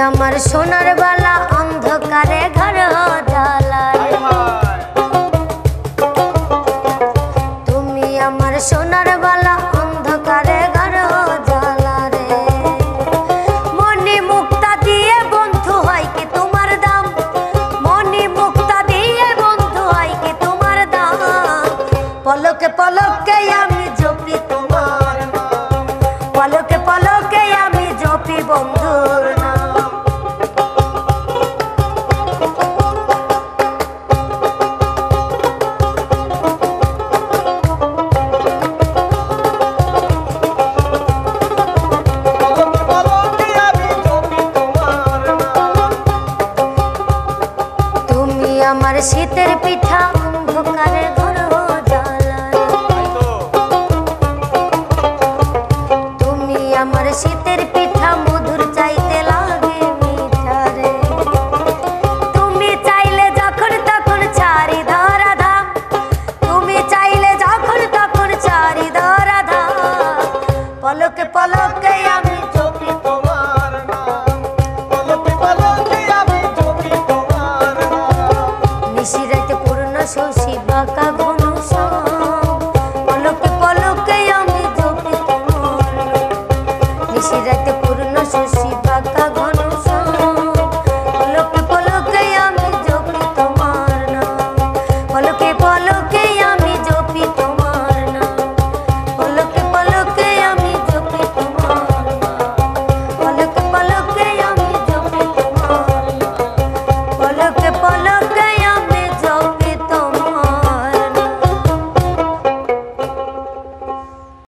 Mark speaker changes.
Speaker 1: আমার সোনার বালা অন্ধকারে ঘর জ্বালায়, তুমি আমার সোনার বালা অন্ধকারে ঘর জ্বালারে। মনি মুক্তা দিয়ে বন্ধু হয় কি তোমার দাম, মনি মুক্তা দিয়ে বন্ধু হয় কি তোমার দাম। পলকে পলকে আমি জপি তোমার নাম, পলকে পলকে আমি জপি বন্ধুর নাম। আমার শীতের পিঠা অন্ধকারে ঘর জ্বালায়, তুমি আমার শীতের পিঠা মধুর চাইতে লাগে মিঠারে। তুমি চাইলে যখন তখন ছাড়ি ধরা ধাম, তুমি চাইলে যখন তখন ছাড়ি ধরা ধাম। পলকে পলকে আমি জপি তোমার নাম, পলকে পলকে আমি জপি তোমার নাম। নিশিরাতে পূর্ণ শশী বাঁকা ঘন শ্যাম, পলকে পলকে আমি জপি তোমার নাম। নিশিরাতে পূর্ণ শশী